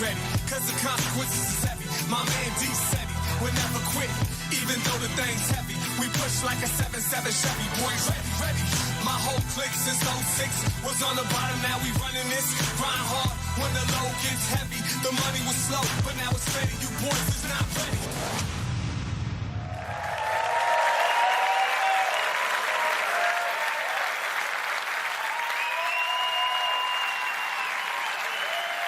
ready, cause the consequences is heavy. My man D said he would never quit, even though the thing's heavy. We push like a 7-7 Chevy, boys ready. My whole clique since 06 was on the bottom, now we running this. Grind hard when the load gets heavy. The money was slow, but now it's ready. You boys is not ready.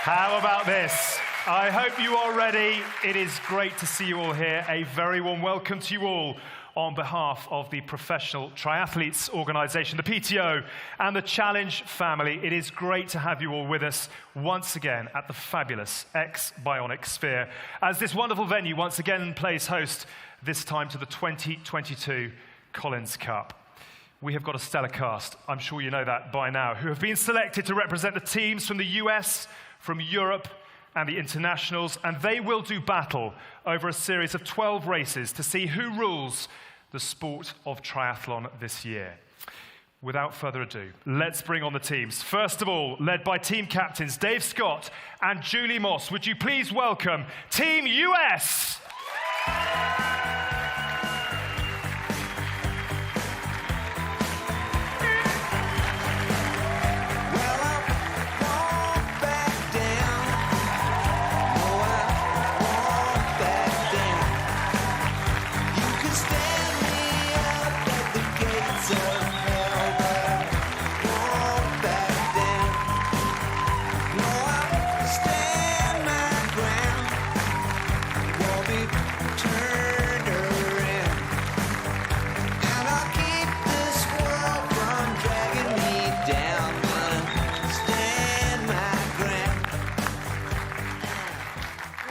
How about this? I hope you are ready. It is great to see you all here. A very warm welcome to you all on behalf of the Professional Triathletes Organization, the PTO, and the Challenge family. It is great to have you all with us once again at the fabulous X-Bionic Sphere, as this wonderful venue once again plays host, this time to the 2022 Collins Cup. We have got a stellar cast, I'm sure you know that by now, who have been selected to represent the teams from the US, from Europe, and the internationals, and they will do battle over a series of 12 races to see who rules the sport of triathlon this year. Without further ado, let's bring on the teams. First of all, led by team captains Dave Scott and Julie Moss, would you please welcome Team US?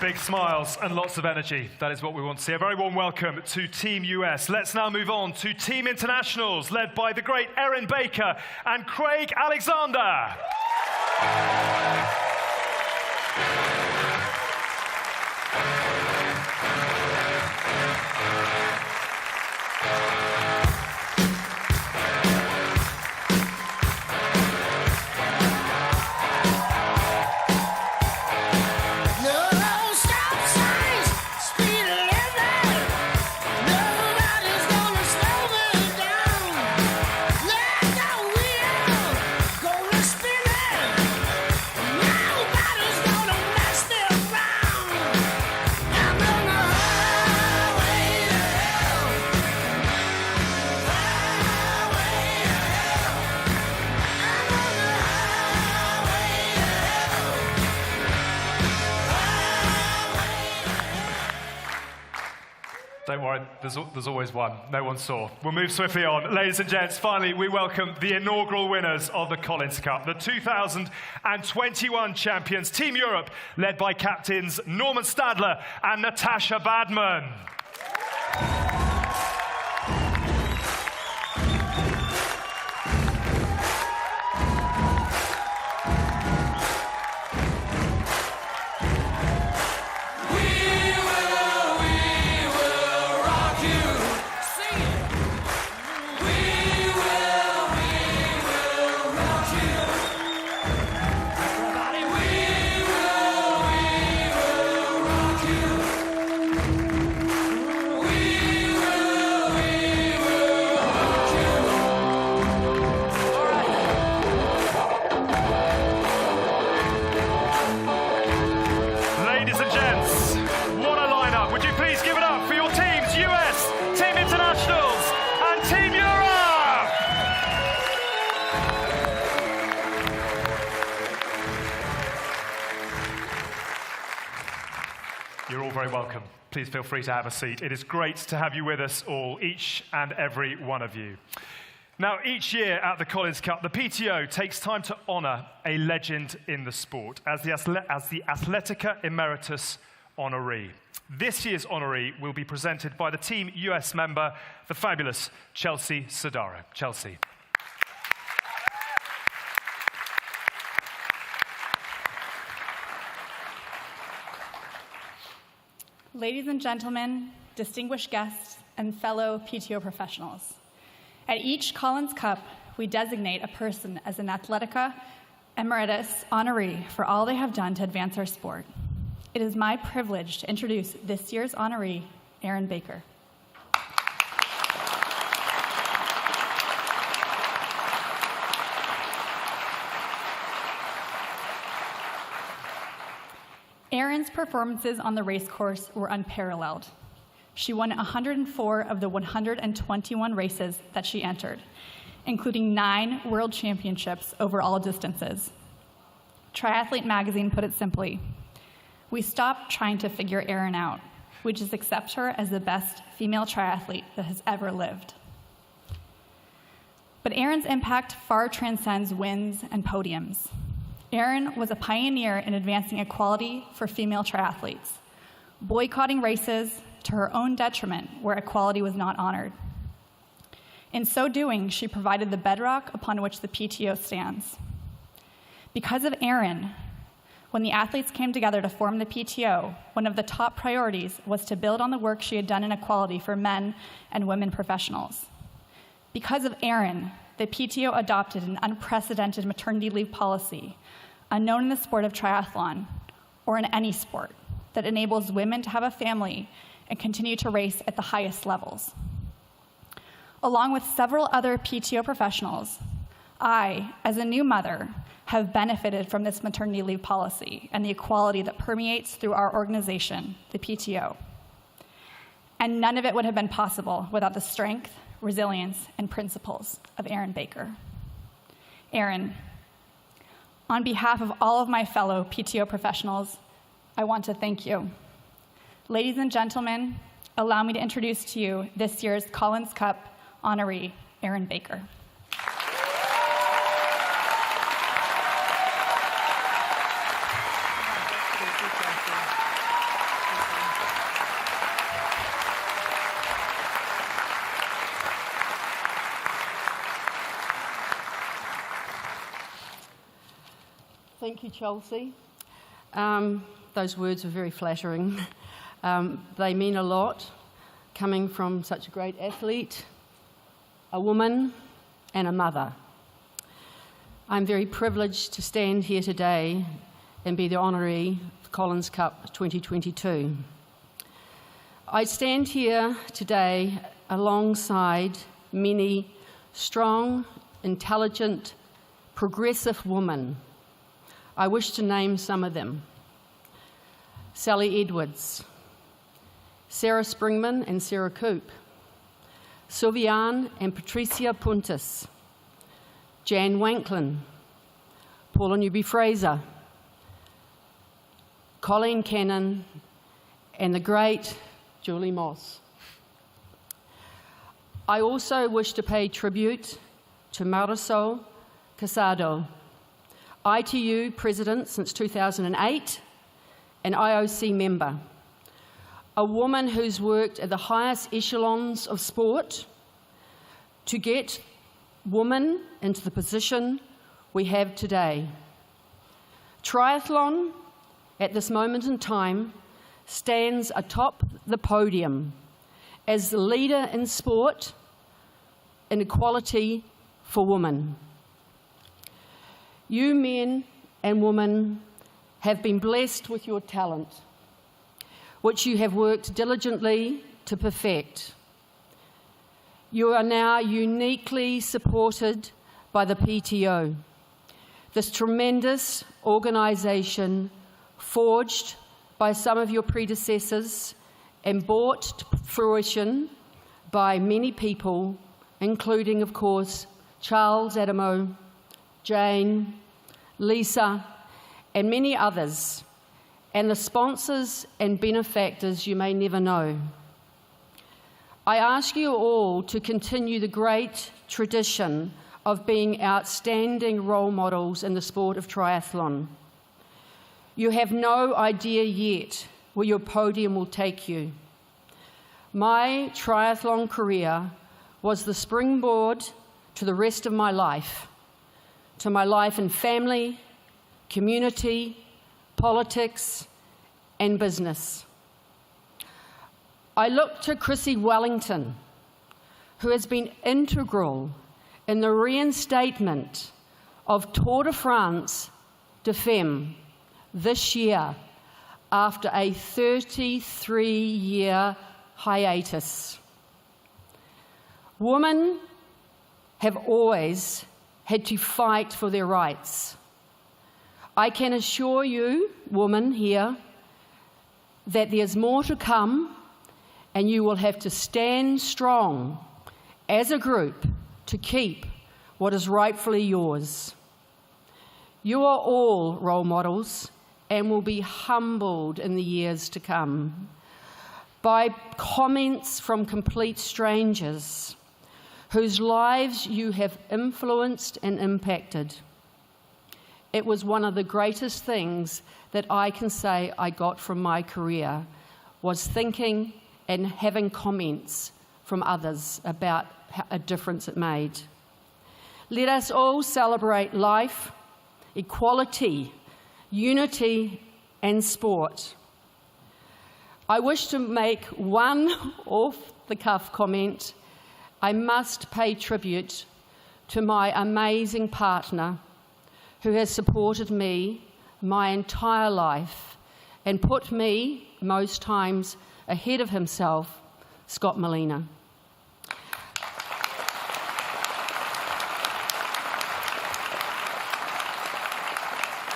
Big smiles and lots of energy. That is what we want to see. A very warm welcome to Team US. Let's now move on to Team Internationals, led by the great Erin Baker and Craig Alexander. Don't worry, there's always one. No one saw. We'll move swiftly on. Ladies and gents, finally, we welcome the inaugural winners of the Collins Cup, the 2021 champions, Team Europe, led by captains Norman Stadler and Natasha Badman. You're all very welcome. Please feel free to have a seat. It is great to have you with us all, each and every one of you. Now, each year at the Collins Cup, the PTO takes time to honor a legend in the sport as the Athletica Emeritus honoree. This year's honoree will be presented by the Team US member, the fabulous Chelsea Sodaro. Chelsea. Ladies and gentlemen, distinguished guests, and fellow PTO professionals, at each Collins Cup, we designate a person as an Athletica Emeritus honoree for all they have done to advance our sport. it is my privilege to introduce this year's honoree, Erin Baker. Erin's performances on the race course were unparalleled. She won 104 of the 121 races that she entered, including 9 world championships over all distances. Triathlete magazine put it simply, "We stopped trying to figure Erin out. We just accept her as the best female triathlete that has ever lived." But Erin's impact far transcends wins and podiums. Erin was a pioneer in advancing equality for female triathletes, boycotting races to her own detriment where equality was not honored. In so doing, she provided the bedrock upon which the PTO stands. Because of Erin, when the athletes came together to form the PTO, one of the top priorities was to build on the work she had done in equality for men and women professionals. Because of Erin, the PTO adopted an unprecedented maternity leave policy, unknown in the sport of triathlon, or in any sport, that enables women to have a family and continue to race at the highest levels. Along with several other PTO professionals, I, as a new mother, have benefited from this maternity leave policy and the equality that permeates through our organization, the PTO. And none of it would have been possible without the strength, resilience, and principles of Erin Baker. Erin, on behalf of all of my fellow PTO professionals, I want to thank you. Ladies and gentlemen, allow me to introduce to you this year's Collins Cup honoree, Erin Baker. Thank you, Chelsea. Those words were very flattering. They mean a lot, coming from such a great athlete, a woman, and a mother. I'm very privileged to stand here today and be the honoree of Collins Cup 2022. I stand here today alongside many strong, intelligent, progressive women. I wish to name some of them. Sally Edwards, Sarah Springman and Sarah Coop, Sylviane and Patricia Puntis, Jan Wanklin, Paula Newby-Fraser, Colleen Cannon, and the great Julie Moss. I also wish to pay tribute to Marisol Casado, ITU president since 2008, an IOC member, a woman who's worked at the highest echelons of sport to get women into the position we have today. Triathlon, at this moment in time, stands atop the podium as the leader in sport in equality for women. You men and women have been blessed with your talent, which you have worked diligently to perfect. You are now uniquely supported by the PTO, this tremendous organisation forged by some of your predecessors and brought to fruition by many people, including, of course, Charles Adamo, Jane, Lisa, and many others, and the sponsors and benefactors you may never know. I ask you all to continue the great tradition of being outstanding role models in the sport of triathlon. You have no idea yet where your podium will take you. My triathlon career was the springboard to the rest of my life, to my life in family, community, politics, and business. I look to Chrissy Wellington, who has been integral in the reinstatement of Tour de France de Femmes this year, after a 33-year hiatus. Women have always had to fight for their rights. I can assure you, women here, that there's more to come, and you will have to stand strong as a group to keep what is rightfully yours. You are all role models and will be humbled in the years to come by comments from complete strangers whose lives you have influenced and impacted. It was one of the greatest things that I can say I got from my career, was thinking and having comments from others about a difference it made. Let us all celebrate life, equality, unity, and sport. I wish to make one off-the-cuff comment. I must pay tribute to my amazing partner who has supported me my entire life and put me, most times, ahead of himself, Scott Molina.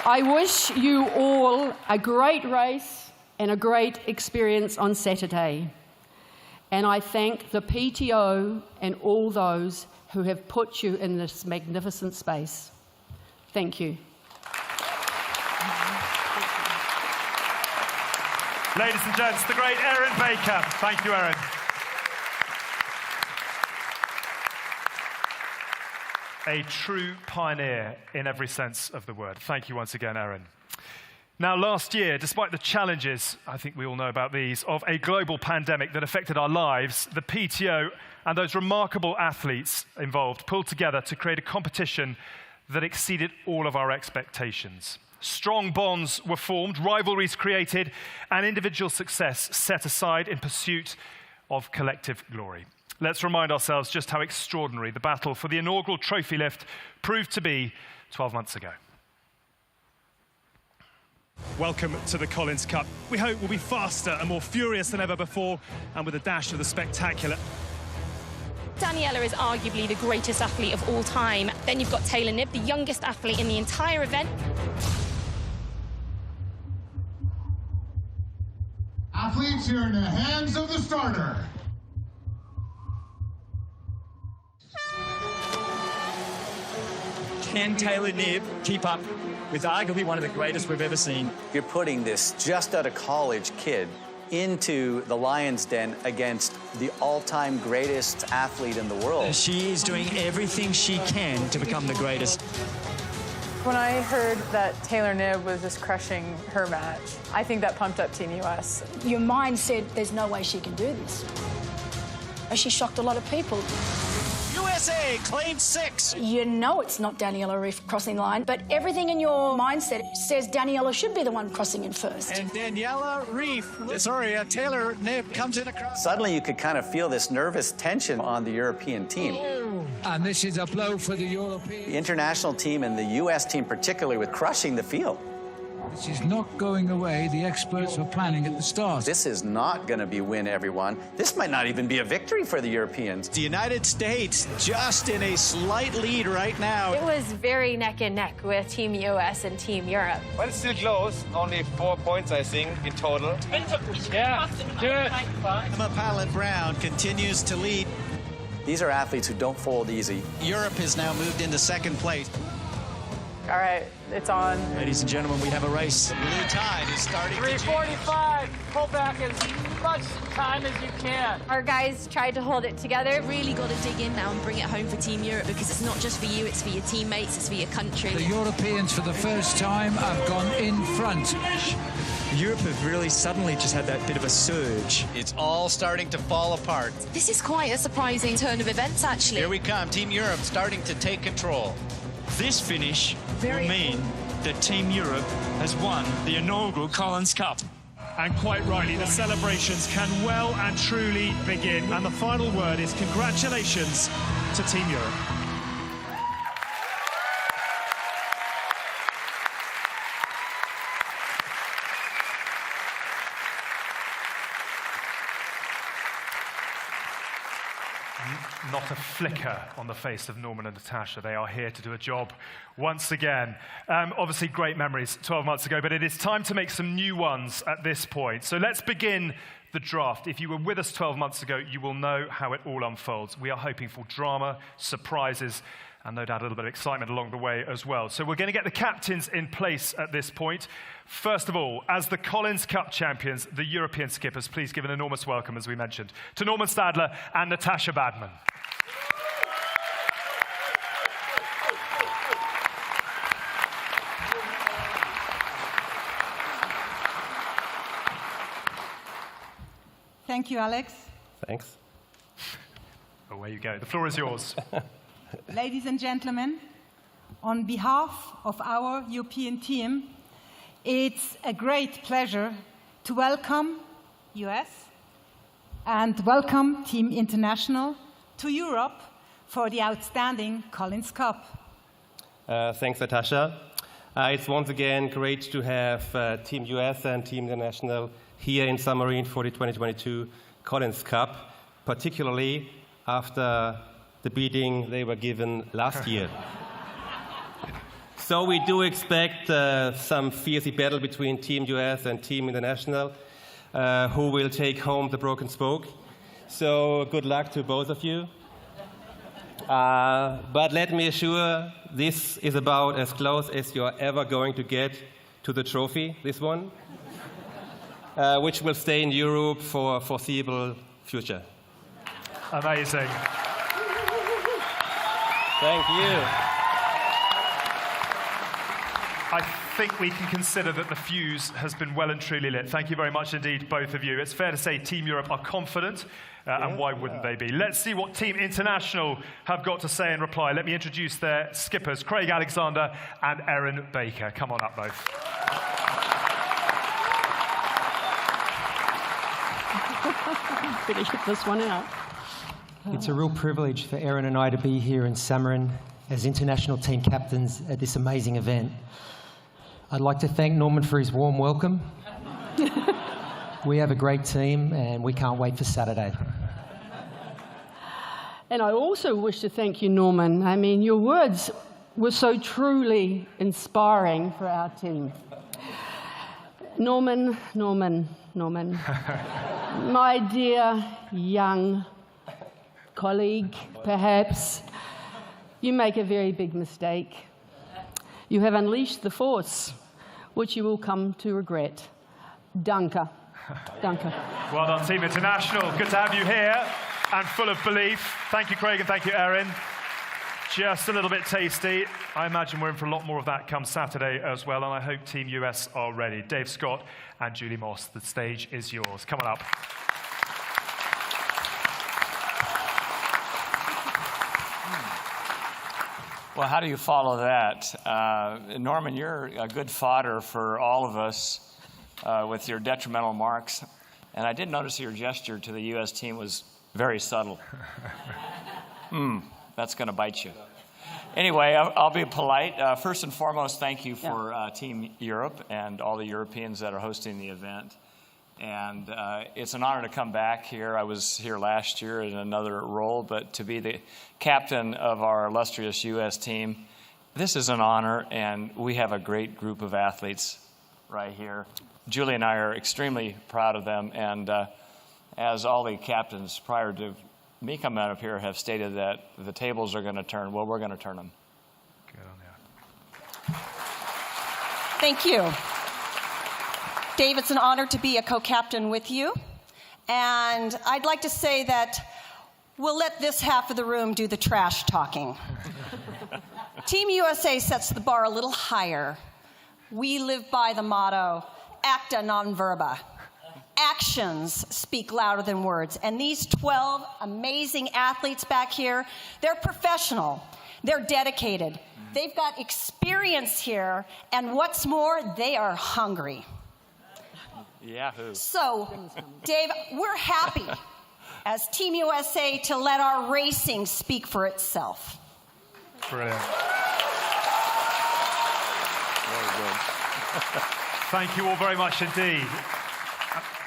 I wish you all a great race and a great experience on Saturday. And I thank the PTO and all those who have put you in this magnificent space. Thank you. Ladies and gents, the great Erin Baker. Thank you, Erin. A true pioneer in every sense of the word. Thank you once again, Erin. Now, last year, despite the challenges, I think we all know about these, of a global pandemic that affected our lives, the PTO and those remarkable athletes involved pulled together to create a competition that exceeded all of our expectations. Strong bonds were formed, rivalries created, and individual success set aside in pursuit of collective glory. Let's remind ourselves just how extraordinary the battle for the inaugural trophy lift proved to be 12 months ago. Welcome to the Collins Cup. We hope we'll be faster and more furious than ever before, and with a dash of the spectacular. Daniela is arguably the greatest athlete of all time. Then you've got Taylor Knibb, the youngest athlete in the entire event. Athletes, you're in the hands of the starter. Can Taylor Knibb keep up with arguably one of the greatest we've ever seen? You're putting this just out of college kid into the lion's den against the all-time greatest athlete in the world. She is doing everything she can to become the greatest. When I heard that Taylor Knibb was just crushing her match, I think that pumped up Team US. Your mind said, there's no way she can do this. She shocked a lot of people. USA claims 6. You know it's not Daniela Ryf crossing the line, but everything in your mindset says Daniela should be the one crossing in first. And Taylor Knibb comes in across. Suddenly you could kind of feel this nervous tension on the European team. And this is a blow for the European. The international team and the US team particularly with crushing the field. This is not going away. The experts were planning at the start. This is not going to be win everyone. This might not even be a victory for the Europeans. The United States just in a slight lead right now. It was very neck and neck with Team US and Team Europe. But it's still close. Only 4 points, I think, in total. Yeah, good. Emma Palin-Brown continues to lead. These are athletes who don't fold easy. Europe has now moved into second place. All right, it's on. Ladies and gentlemen, we have a race. The blue tide is starting. 3:45. Pull back as much time as you can. Our guys tried to hold it together. Really got to dig in now and bring it home for Team Europe, because it's not just for you, it's for your teammates, it's for your country. The Europeans, for the first time, have gone in front. Europe have really suddenly just had that bit of a surge. It's all starting to fall apart. This is quite a surprising turn of events, actually. Here we come. Team Europe starting to take control. This finish will mean that Team Europe has won the inaugural Collins Cup. And quite rightly, the celebrations can well and truly begin. And the final word is congratulations to Team Europe. not a flicker on the face of Norman and Natasha. They are here to do a job once again. Obviously, great memories 12 months ago, but it is time to make some new ones at this point. So let's begin the draft. If you were with us 12 months ago, you will know how it all unfolds. We are hoping for drama, surprises, and no doubt a little bit of excitement along the way as well. So we're going to get the captains in place at this point. First of all, as the Collins Cup champions, the European skippers, please give an enormous welcome, as we mentioned, to Norman Stadler and Natasha Badman. Thank you, Alex. Thanks. Away you go. The floor is yours. Ladies and gentlemen, on behalf of our European team, it's a great pleasure to welcome US and welcome Team International to Europe for the outstanding Collins Cup. Thanks, Natasha. It's once again great to have Team US and Team International here in Samarine for the 2022 Collins Cup, particularly after the beating they were given last year. So we do expect some fierce battle between Team US and Team International, who will take home the broken spoke. So good luck to both of you. But let me assure, this is about as close as you're ever going to get to the trophy, this one, which will stay in Europe for a foreseeable future. Amazing. Thank you. I think we can consider that the fuse has been well and truly lit. Thank you very much indeed, both of you. It's fair to say Team Europe are confident, and why wouldn't they be? Let's see what Team International have got to say in reply. Let me introduce their skippers, Craig Alexander and Erin Baker. Come on up, both. Better get this one out. It's a real privilege for Erin and I to be here in Samarine as international team captains at this amazing event. I'd like to thank Norman for his warm welcome. We have a great team and we can't wait for Saturday. And I also wish to thank you, Norman. I mean, your words were so truly inspiring for our team. Norman, my dear young colleague, perhaps, you make a very big mistake. You have unleashed the force, which you will come to regret. Danke. Danke. Well done, Team International. Good to have you here and full of belief. Thank you, Craig, and thank you, Erin. Just a little bit tasty. I imagine we're in for a lot more of that come Saturday as well, and I hope Team US are ready. Dave Scott and Julie Moss, the stage is yours. Come on up. Well, how do you follow that? Norman, you're a good fodder for all of us with your detrimental marks. And I did notice your gesture to the U.S. team was very subtle. That's going to bite you. Anyway, I'll be polite. First and foremost, thank you for Team Europe and all the Europeans that are hosting the event. And it's an honor to come back here. I was here last year in another role, but to be the captain of our illustrious U.S. team, this is an honor, and we have a great group of athletes right here. Julie and I are extremely proud of them, and as all the captains prior to me coming up here have stated that the tables are going to turn, well, we're going to turn them. Good on you. Thank you. Dave, it's an honor to be a co-captain with you. And I'd like to say that we'll let this half of the room do the trash talking. Team USA sets the bar a little higher. We live by the motto, acta non verba. Actions speak louder than words. And these 12 amazing athletes back here, they're professional. They're dedicated. They've got experience here. And what's more, they are hungry. Yahoo. So, Dave, we're happy as Team USA to let our racing speak for itself. Brilliant. Very good. Thank you all very much indeed.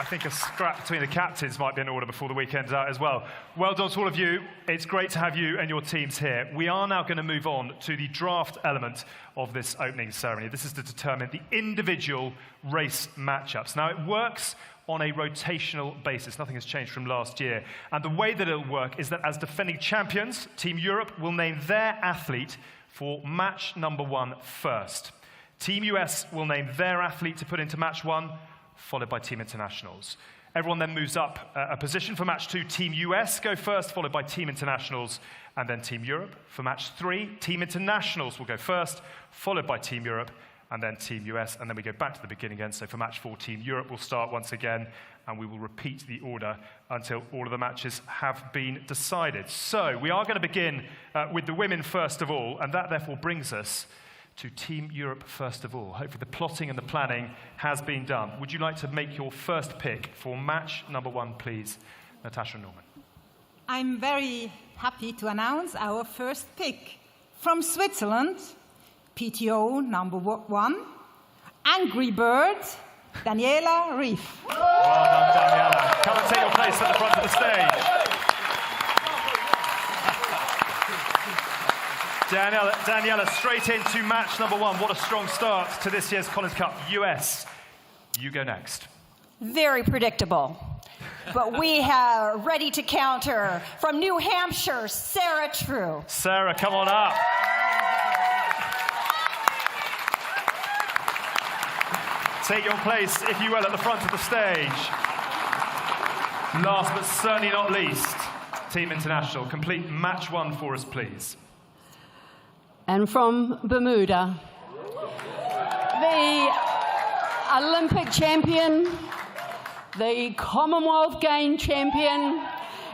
I think a scrap between the captains might be in order before the weekend's out as well. Well done to all of you. It's great to have you and your teams here. We are now going to move on to the draft element of this opening ceremony. This is to determine the individual race matchups. Now, it works on a rotational basis. Nothing has changed from last year. And the way that it'll work is that as defending champions, Team Europe will name their athlete for match number 1 first. Team US will name their athlete to put into match 1, followed by Team Internationals. Everyone then moves up a position for match 2. Team US go first, followed by Team Internationals, and then Team Europe. For match 3, Team Internationals will go first, followed by Team Europe, and then Team US, and then we go back to the beginning again. So for match 4, Team Europe will start once again, and we will repeat the order until all of the matches have been decided. So we are going to begin with the women first of all, and that therefore brings us to Team Europe first of all. Hopefully the plotting and the planning has been done. Would you like to make your first pick for match number 1, please, Natasha and Norman? I'm very happy to announce our first pick. From Switzerland, PTO number 1, Angry Bird, Daniela Rief. Well done, Daniela. Come and take your place at the front of the stage. Daniela, straight into match number 1. What a strong start to this year's Collins Cup. US, you go next. Very predictable. But we are ready to counter from New Hampshire, Sarah True. Sarah, come on up. Take your place, if you will, at the front of the stage. Last but certainly not least, Team International. Complete match 1 for us, please. And from Bermuda, the Olympic champion, the Commonwealth Games champion,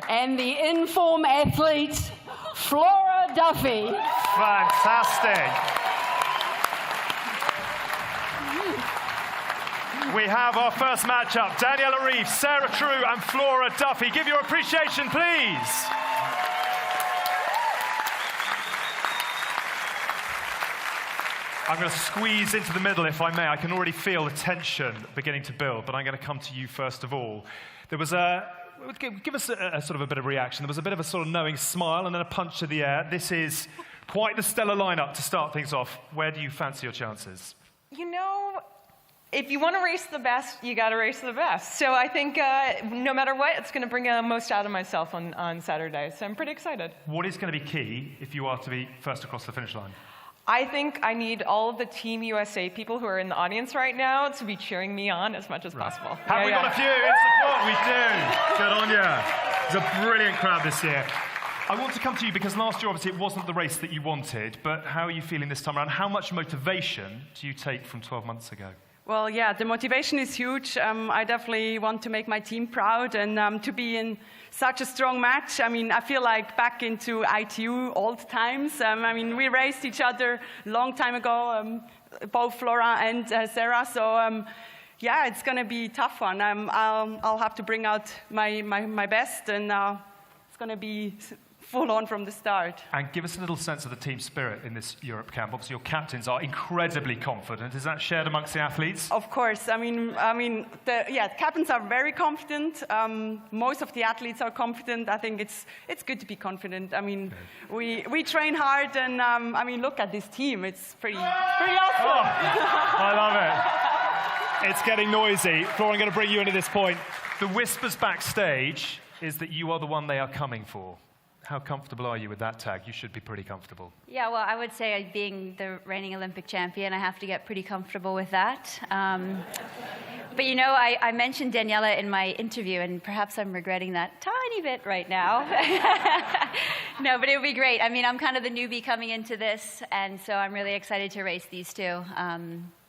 and the in-form athlete, Flora Duffy. Fantastic. We have our first matchup. Daniela Rief, Sarah True, and Flora Duffy. Give your appreciation, please. I'm going to squeeze into the middle, if I may. I can already feel the tension beginning to build, but I'm going to come to you first of all. There was give us a sort of a bit of reaction. There was a bit of a sort of knowing smile and then a punch to the air. This is quite the stellar lineup to start things off. Where do you fancy your chances? You know, if you want to race the best, you got to race the best. So I think no matter what, it's going to bring the most out of myself on Saturday. So I'm pretty excited. What is going to be key if you are to be first across the finish line? I think I need all of the Team USA people who are in the audience right now to be cheering me on as much as possible. Have we got a few in support? We do. Good on you. It's a brilliant crowd this year. I want to come to you because last year, obviously, it wasn't the race that you wanted, but how are you feeling this time around? How much motivation do you take from 12 months ago? Well, yeah, the motivation is huge. I definitely want to make my team proud and to be in such a strong match. I mean, I feel like back into ITU old times. I mean, we raced each other a long time ago, both Flora and Sarah. So, yeah, it's going to be a tough one. I'll have to bring out my best, and it's going to be full on from the start. And give us a little sense of the team spirit in this Europe camp. Obviously, your captains are incredibly confident. Is that shared amongst the athletes? Of course. I mean, the captains are very confident. Most of the athletes are confident. I think it's good to be confident. I mean, we train hard, and I mean, look at this team. It's pretty awesome. Oh, I love it. It's getting noisy. Flora, I'm going to bring you in at this point. The whispers backstage is that you are the one they are coming for. How comfortable are you with that tag? You should be pretty comfortable. Yeah, well, I would say being the reigning Olympic champion, I have to get pretty comfortable with that. But you know, I mentioned Daniela in my interview, and perhaps I'm regretting that tiny bit right now. No, but it would be great. I mean, I'm kind of the newbie coming into this, and so I'm really excited to race these two.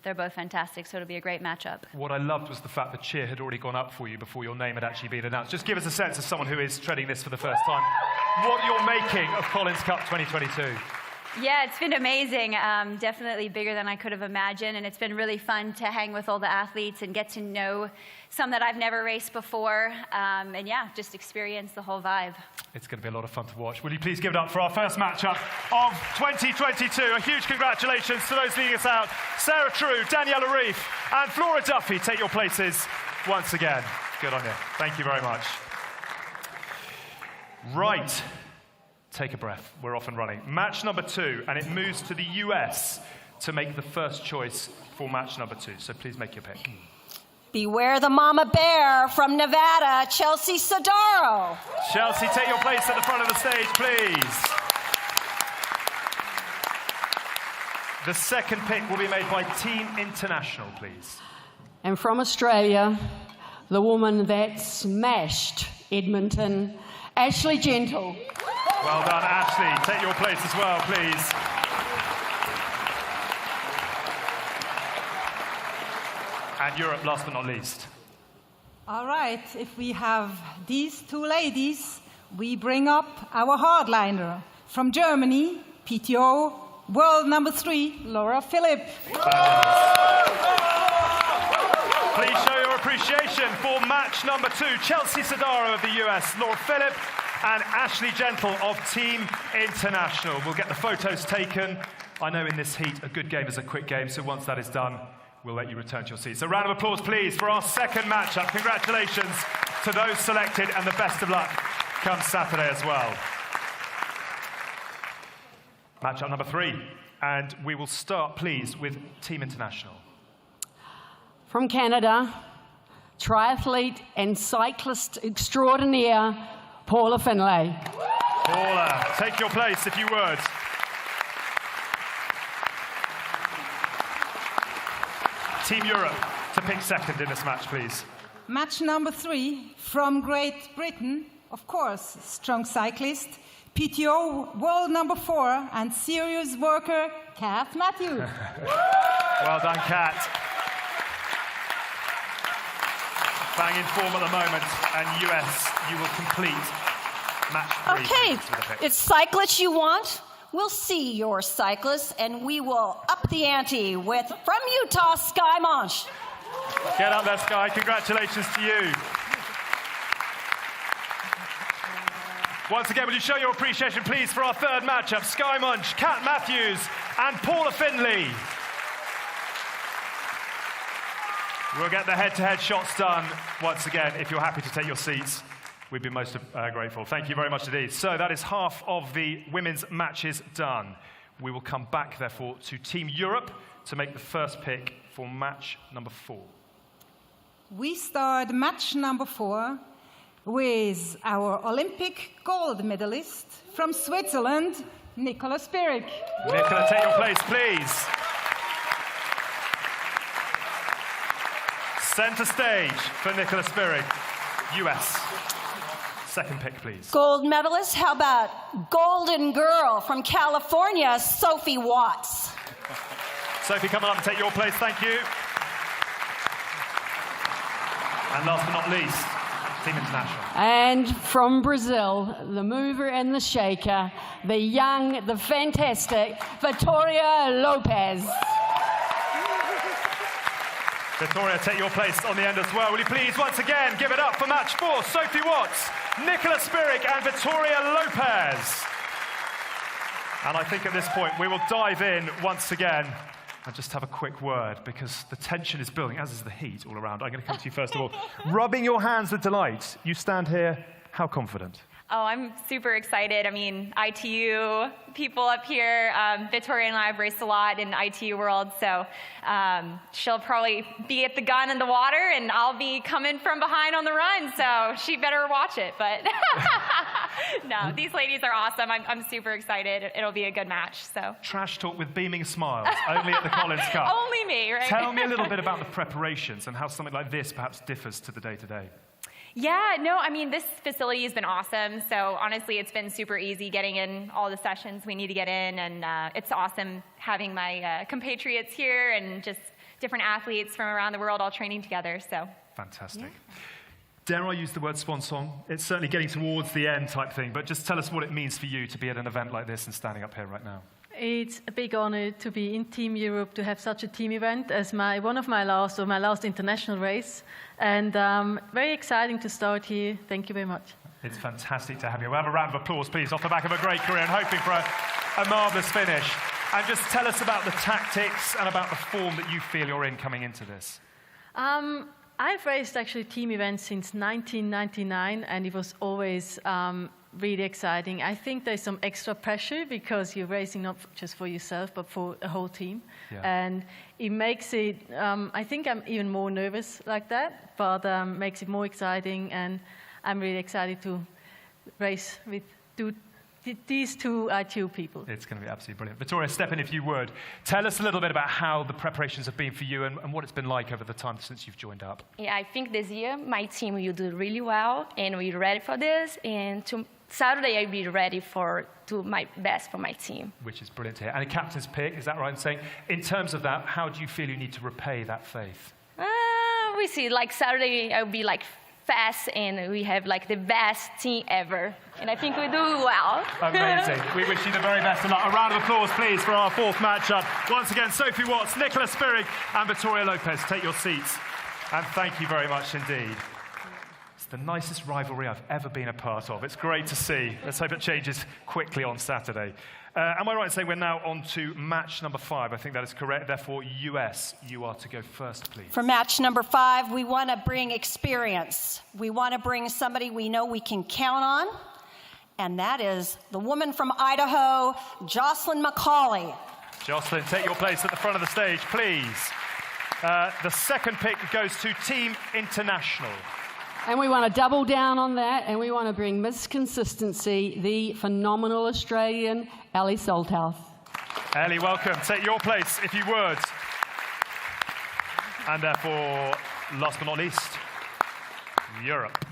They're both fantastic, so it'll be a great matchup. What I loved was the fact the cheer had already gone up for you before your name had actually been announced. Just give us a sense as someone who is treading this for the first time, what you're making of Collins Cup 2022. Yeah, it's been amazing. Definitely bigger than I could have imagined, and it's been really fun to hang with all the athletes and get to know some that I've never raced before, and yeah, just experience the whole vibe. It's going to be a lot of fun to watch. Will you please give it up for our first matchup of 2022? A huge congratulations to those leading us out. Sarah True, Daniela Rief, and Flora Duffy, take your places once again. Good on you. Thank you very much. Right. Take a breath. We're off and running. Match number 2, and it moves to the US to make the first choice for match number 2. So please make your pick. Beware the mama bear from Nevada, Chelsea Sodaro. Chelsea, take your place at the front of the stage, please. The second pick will be made by Team International, please. And from Australia, the woman that smashed Edmonton, Ashley Gentle. Well done, Ashley. Take your place as well, please. And Europe, last but not least. All right, if we have these two ladies, we bring up our hardliner. From Germany, PTO World number 3, Laura Philipp. Please show your appreciation for match number 2. Chelsea Sodaro of the US, Laura Philipp, and Ashley Gentle of Team International. We'll get the photos taken. I know in this heat, a good game is a quick game, so once that is done, we'll let you return to your seats. A round of applause, please, for our second matchup. Congratulations to those selected, and the best of luck come Saturday as well. Matchup number 3, and we will start, please, with Team International. From Canada, triathlete and cyclist extraordinaire, Paula Finlay. Paula, take your place, if you would. Team Europe to pick second in this match, please. Match number 3, from Great Britain, of course, strong cyclist, PTO World number 4, and serious worker, Kath Matthews. Well done, Kat. Bang in form at the moment, and US, you will complete match 3. Okay, it's cyclists you want? We'll see your cyclists, and we will up the ante with, from Utah, Sky Monch. Get up there, Sky. Congratulations to you. Once again, will you show your appreciation, please, for our third matchup, Sky Monch, Kat Matthews, and Paula Finlay. We'll get the head-to-head shots done. Once again, if you're happy to take your seats, we'd be most grateful. Thank you very much indeed. So that is half of the women's matches done. We will come back, therefore, to Team Europe to make the first pick for match number 4. We start match number 4 with our Olympic gold medalist from Switzerland, Nicola Spirig. Nicola, take your place, please. Center stage for Nicola Spirig, US. Second pick, please. Gold medalist, how about Golden Girl from California, Sophie Watts. Sophie, come on up and take your place, thank you. And last but not least, Team International. And from Brazil, the mover and the shaker, the young, the fantastic, Victoria Lopez. Victoria, take your place on the end as well. Will you please, once again, give it up for match 4, Sophie Watts, Nicola Spirig, and Victoria Lopez. And I think at this point, we will dive in once again and just have a quick word, because the tension is building, as is the heat all around. I'm going to come to you first of all. Rubbing your hands with delight. You stand here, how confident? Oh, I'm super excited. I mean, ITU people up here, Victoria and I have raced a lot in ITU world, so she'll probably be at the gun in the water, and I'll be coming from behind on the run, so she better watch it. But no, these ladies are awesome. I'm super excited. It'll be a good match. So Trash talk with beaming smiles, only at the Collins Cup. Only me, right? Tell me a little bit about the preparations and how something like this perhaps differs to the day-to-day. Yeah, no, I mean, this facility has been awesome. So honestly, it's been super easy getting in all the sessions we need to get in. And it's awesome having my compatriots here and just different athletes from around the world all training together. So fantastic. Yeah. Dare I use the word swan song? It's certainly getting towards the end type thing, but just tell us what it means for you to be at an event like this and standing up here right now. It's a big honor to be in Team Europe, to have such a team event as my last international race. And very exciting to start here. Thank you very much. It's fantastic to have you. We'll have a round of applause, please, off the back of a great career and hoping for a marvellous finish. And just tell us about the tactics and about the form that you feel you're in coming into this. I've raced actually team events since 1999, and it was always really exciting. I think there's some extra pressure because you're racing not just for yourself, but for a whole team. Yeah. And it makes it, I think I'm even more nervous like that, but makes it more exciting, and I'm really excited to race with these two ITU people. It's going to be absolutely brilliant. Vittoria, step in if you would. Tell us a little bit about how the preparations have been for you and what it's been like over the time since you've joined up. Yeah, I think this year my team will do really well, and we're ready for this. And Saturday I'll be ready to do my best for my team. Which is brilliant to hear. And a captain's pick, is that right in saying? In terms of that, how do you feel you need to repay that faith? We see, like Saturday I'll be like fast, and we have like the best team ever. And I think we do well. Amazing. We wish you the very best of luck. A round of applause, please, for our fourth matchup. Once again, Sophie Watts, Nicola Spirig, and Vittoria Lopez. Take your seats. And thank you very much indeed. It's the nicest rivalry I've ever been a part of. It's great to see. Let's hope it changes quickly on Saturday. Am I right in saying we're now on to match number 5? I think that is correct. Therefore, US, you are to go first, please. For match number 5, we want to bring experience. We want to bring somebody we know we can count on, and that is the woman from Idaho, Jocelyn McCauley. Jocelyn, take your place at the front of the stage, please. The second pick goes to Team International. And we want to double down on that, and we want to bring Miss Consistency, the phenomenal Australian Ellie Salthouse. Ellie, welcome. Take your place, if you would. And therefore, last but not least, Europe.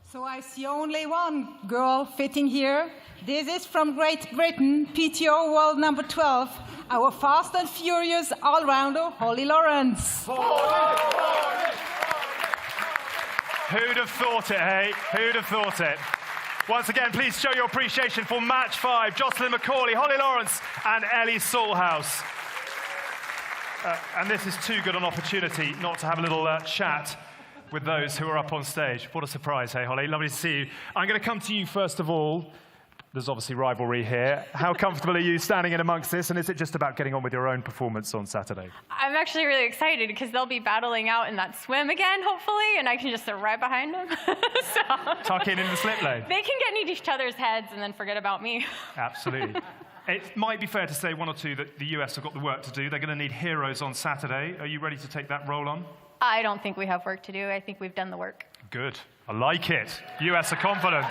So I see only one girl fitting here. This is from Great Britain, PTO World number 12, our fast and furious all-rounder, Holly Lawrence. Who'd have thought it, hey? Who'd have thought it? Once again, please show your appreciation for match 5. Jocelyn McCauley, Holly Lawrence, and Ellie Salthouse. And this is too good an opportunity not to have a little chat with those who are up on stage. What a surprise, hey, Holly? Lovely to see you. I'm going to come to you first of all. There's obviously rivalry here. How comfortable are you standing in amongst this, and is it just about getting on with your own performance on Saturday? I'm actually really excited because they'll be battling out in that swim again, hopefully, and I can just sit right behind them. Tuck in the slip lane. They can get in each other's heads and then forget about me. Absolutely. It might be fair to say one or two that the US have got the work to do. They're going to need heroes on Saturday. Are you ready to take that role on? I don't think we have work to do. I think we've done the work. Good. I like it. US are confident.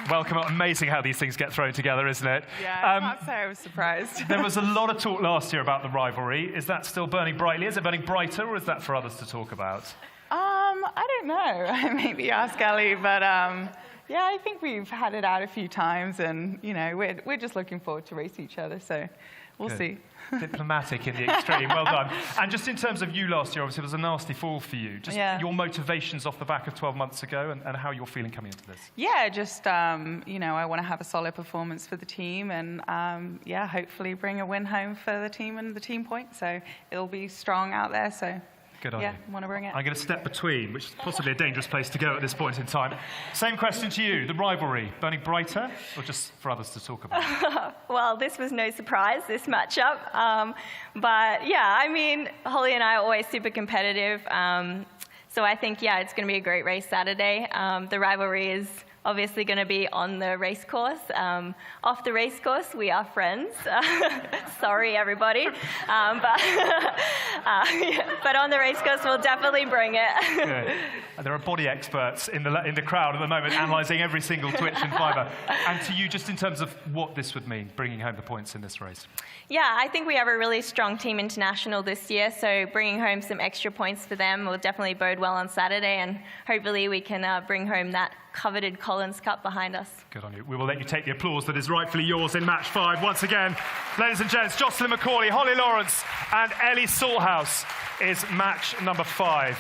Welcome. Amazing how these things get thrown together, isn't it? Yeah, I can't say I was surprised. There was a lot of talk last year about the rivalry. Is that still burning brightly? Is it burning brighter, or is that for others to talk about? I don't know. Maybe ask Ellie, but yeah, I think we've had it out a few times, and you know, we're just looking forward to race each other. So we'll see. Diplomatic in the extreme. Well done. And just in terms of you last year, obviously it was a nasty fall for you. Just your motivations off the back of 12 months ago, and how you're feeling coming into this. Yeah, just you know, I want to have a solid performance for the team, and yeah, hopefully bring a win home for the team and the team point. So it'll be strong out there. So. Good on you. Yeah, want to bring it. I'm going to step between, which is possibly a dangerous place to go at this point in time. Same question to you. The rivalry, burning brighter, or just for others to talk about? Well, this was no surprise, this matchup. But yeah, I mean, Holly and I are always super competitive. So I think, yeah, it's going to be a great race Saturday. The rivalry is obviously going to be on the race course. Off the race course, we are friends. Sorry, everybody. But on the race course, we'll definitely bring it. Good. There are body experts in the crowd at the moment analysing every single twitch and fibre. And to you, just in terms of what this would mean, bringing home the points in this race? Yeah, I think we have a really strong Team International this year, so bringing home some extra points for them will definitely bode well on Saturday, and hopefully we can bring home that coveted Collins Cup behind us. Good on you. We will let you take the applause that is rightfully yours in match 5. Once again, ladies and gents, Jocelyn McCauley, Holly Lawrence, and Ellie Salthouse is match number 5.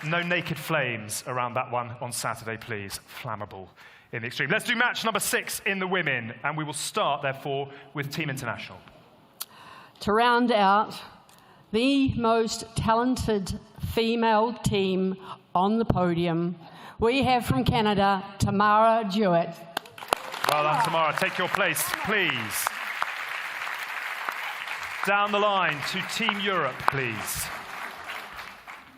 No naked flames around that one on Saturday, please. Flammable in the extreme. Let's do match number 6 in the women, and we will start, therefore, with Team International. To round out the most talented female team on the podium, we have from Canada, Tamara Jewett. Well done, Tamara. Take your place, please. Down the line to Team Europe, please.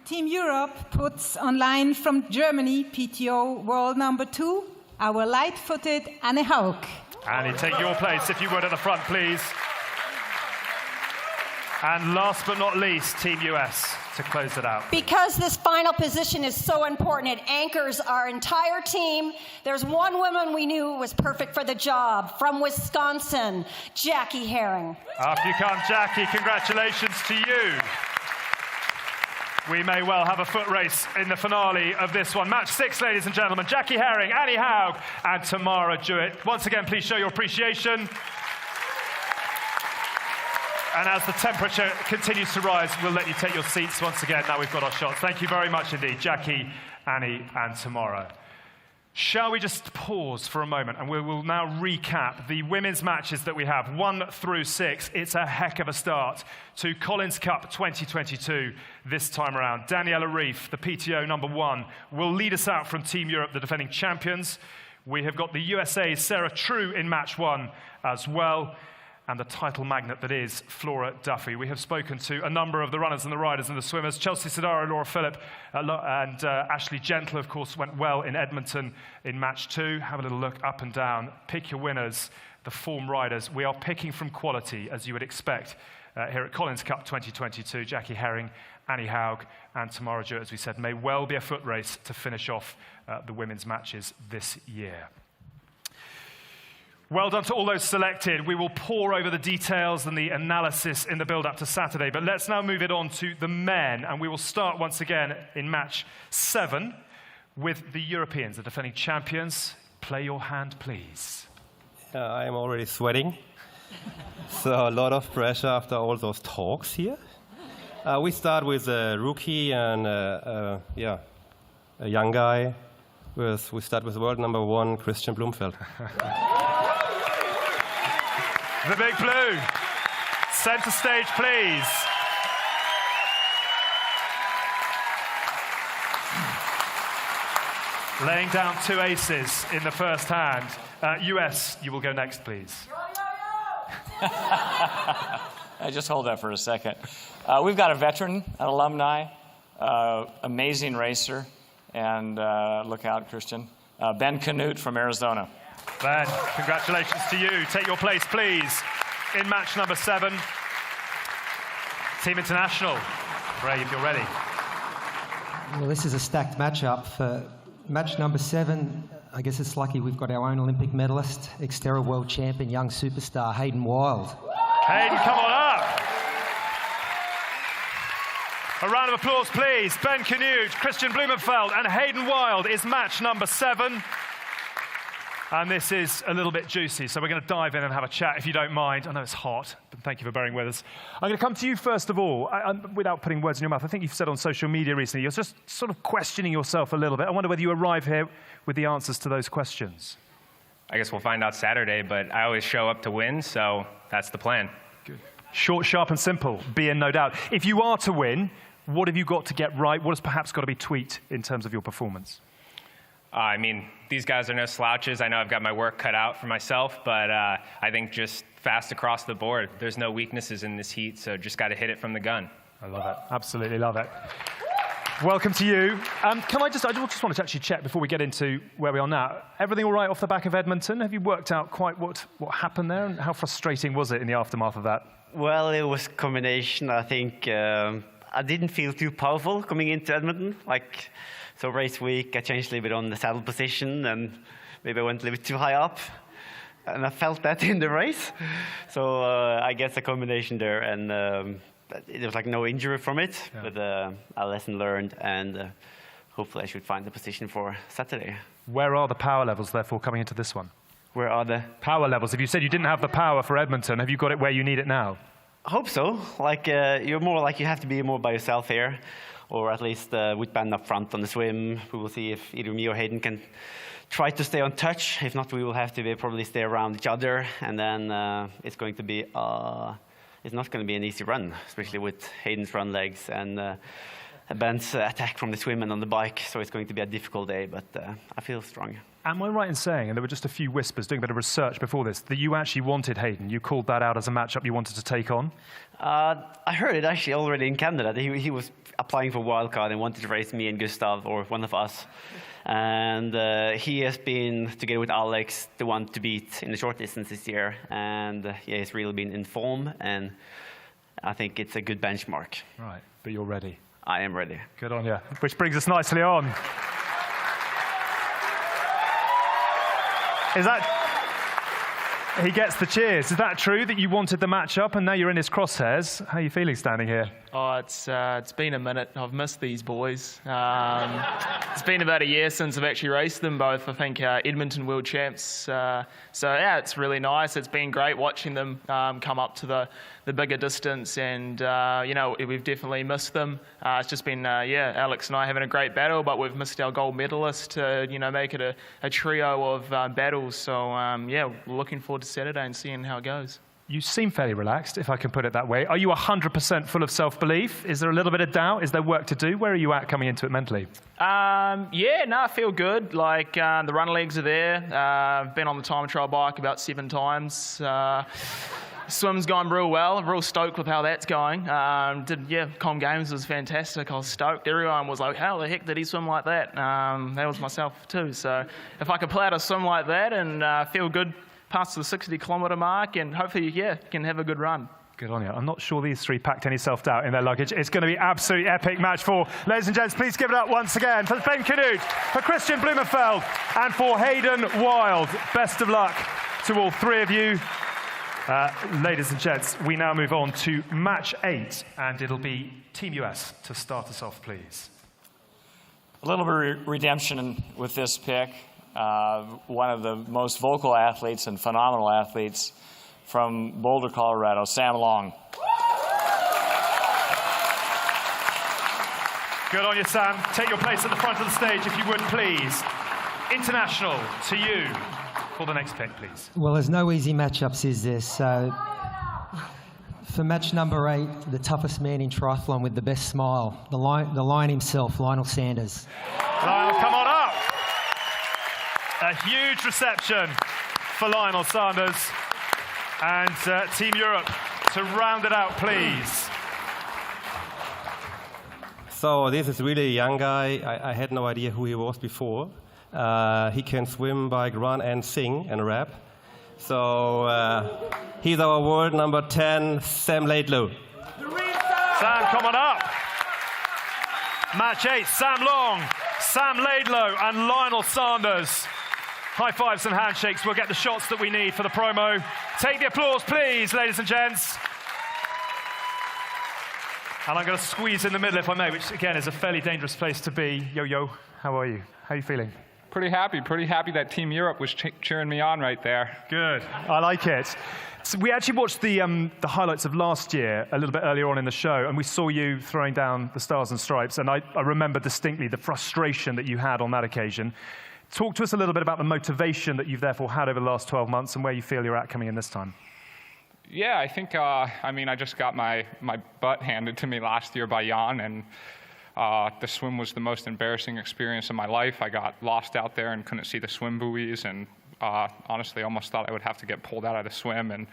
Team Europe puts online from Germany, PTO World number 2, our light-footed Anne Haug. Annie, take your place, if you would, at the front, please. And last but not least, Team US to close it out. Because this final position is so important, it anchors our entire team. There's one woman we knew was perfect for the job, from Wisconsin, Jackie Herring. Up you come, Jackie. Congratulations to you. We may well have a foot race in the finale of this one. Match 6, ladies and gentlemen. Jackie Herring, Annie Haug, and Tamara Jewett. Once again, please show your appreciation. And as the temperature continues to rise, we'll let you take your seats once again. Now we've got our shots. Thank you very much indeed, Jackie, Annie, and Tamara. Shall we just pause for a moment, and we will now recap the women's matches that we have, 1 through 6. It's a heck of a start to Collins Cup 2022 this time around. Daniela Ryf, the PTO number 1, will lead us out from Team Europe, the defending champions. We have got the USA's Sarah True in match 1 as well, and the title magnet that is Flora Duffy. We have spoken to a number of the runners and the riders and the swimmers. Chelsea Sodaro, Laura Phillip, and Ashley Gentle, of course, went well in Edmonton in match 2. Have a little look up and down. Pick your winners, the form riders. We are picking from quality, as you would expect, here at Collins Cup 2022. Jackie Herring, Annie Haug, and Tamara Jewett, as we said, may well be a foot race to finish off the women's matches this year. Well done to all those selected. We will pore over the details and the analysis in the build-up to Saturday, but let's now move it on to the men, and we will start once again in match 7 with the Europeans, the defending champions. Play your hand, please. I am already sweating, so a lot of pressure after all those talks here. We start with a rookie and a young guy. We start with world number 1, Christian Blumfeld. The big blue. Center stage, please. Laying down 2 aces in the first hand. US, you will go next, please. Just hold that for a second. We've got a veteran, an alumni, amazing racer, and look out, Christian. Ben Canute from Arizona. Ben, congratulations to you. Take your place, please, in match number 7. Team International. Ray, if you're ready. Well, this is a stacked matchup. For match number 7, I guess it's lucky we've got our own Olympic medalist, Xterra world champion, young superstar, Hayden Wilde. Hayden, come on up. A round of applause, please. Ben Canute, Christian Blumenfeld, and Hayden Wilde is match number 7. And this is a little bit juicy, so we're going to dive in and have a chat, if you don't mind. I know it's hot, but thank you for bearing with us. I'm going to come to you first of all, without putting words in your mouth. I think you've said on social media recently, you're just sort of questioning yourself a little bit. I wonder whether you arrive here with the answers to those questions. I guess we'll find out Saturday, but I always show up to win, so that's the plan. Good. Short, sharp, and simple, be in no doubt. If you are to win, what have you got to get right? What has perhaps got to be tweaked in terms of your performance? I mean, these guys are no slouches. I know I've got my work cut out for myself, but I think just fast across the board. There's no weaknesses in this heat, so just got to hit it from the gun. I love it. Absolutely love it. Welcome to you. I just wanted to actually check before we get into where we are now. Everything all right off the back of Edmonton? Have you worked out quite what happened there, and how frustrating was it in the aftermath of that? Well, it was a combination. I think I didn't feel too powerful coming into Edmonton. So race week, I changed a little bit on the saddle position, and maybe I went a little bit too high up, and I felt that in the race. So I guess a combination there, and there was no injury from it, but a lesson learned, and hopefully I should find the position for Saturday. Where are the power levels, therefore, coming into this one? Where are the power levels? If you said you didn't have the power for Edmonton, have you got it where you need it now? I hope so. You're more you have to be more by yourself here. Or at least with Ben up front on the swim. We will see if either me or Hayden can try to stay on touch. If not, we will have to probably stay around each other. And then it's going to be, it's not going to be an easy run, especially with Hayden's run legs and Ben's attack from the swim and on the bike. So it's going to be a difficult day, but I feel strong. Am I right in saying, and there were just a few whispers doing a bit of research before this, that you actually wanted Hayden? You called that out as a matchup you wanted to take on? I heard it actually already in Canada. He was applying for wildcard and wanted to race me and Gustav, or one of us. And he has been, together with Alex, the one to beat in the short distance this year. And yeah, he's really been in form, and I think it's a good benchmark. Right, but you're ready. I am ready. Good on you. Which brings us nicely on. Is that... He gets the cheers. Is that true that you wanted the matchup and now you're in his crosshairs? How are you feeling standing here? Oh, it's been a minute. I've missed these boys. It's been about a year since I've actually raced them both. I think Edmonton World Champs. So yeah, it's really nice. It's been great watching them come up to the bigger distance, and you know, we've definitely missed them. It's just been Alex and I having a great battle, but we've missed our gold medalist to make it a trio of battles. So yeah, we're looking forward to Saturday and seeing how it goes. You seem fairly relaxed, if I can put it that way. Are you 100% full of self-belief? Is there a little bit of doubt? Is there work to do? Where are you at coming into it mentally? Yeah, no, I feel good. Like, the run legs are there. I've been on the time trial bike about 7 times. Swim's gone real well. I'm real stoked with how that's going. Com Games was fantastic. I was stoked. Everyone was like, how the heck did he swim like that? That was myself too. So if I could pull out a swim like that and feel good past the 60-kilometre mark, and hopefully, can have a good run. Good on you. I'm not sure these three packed any self-doubt in their luggage. It's going to be absolutely epic match 4. Ladies and gents, please give it up once again for Ben Canute, for Christian Blumenfeld, and for Hayden Wild. Best of luck to all 3 of you. Ladies and gents, we now move on to match 8, and it'll be Team US to start us off, please. A little bit of redemption with this pick. One of the most vocal athletes and phenomenal athletes from Boulder, Colorado, Sam Long. Good on you, Sam. Take your place at the front of the stage, if you would, please. International, to you for the next pick, please. Well, there's no easy matchups, is there? So, for match number 8, the toughest man in triathlon with the best smile, the lion himself, Lionel Sanders. Lionel, come on up. A huge reception for Lionel Sanders. And Team Europe, to round it out, please. So this is really a young guy. I had no idea who he was before. He can swim, bike, run, and sing and rap. So he's our world number 10, Sam Laidlow. Sam, come on up. Match 8, Sam Long, Sam Laidlow, and Lionel Sanders. High fives and handshakes. We'll get the shots that we need for the promo. Take the applause, please, ladies and gents. And I'm going to squeeze in the middle, if I may, which, again, is a fairly dangerous place to be. Yo-Yo, how are you? How are you feeling? Pretty happy that Team Europe was cheering me on right there. Good. I like it. So we actually watched the highlights of last year a little bit earlier on in the show, and we saw you throwing down the Stars and Stripes, and I remember distinctly the frustration that you had on that occasion. Talk to us a little bit about the motivation that you've therefore had over the last 12 months and where you feel you're at coming in this time. Yeah, I think, I just got my butt handed to me last year by Jan, and the swim was the most embarrassing experience of my life. I got lost out there and couldn't see the swim buoys, and honestly almost thought I would have to get pulled out of the swim, and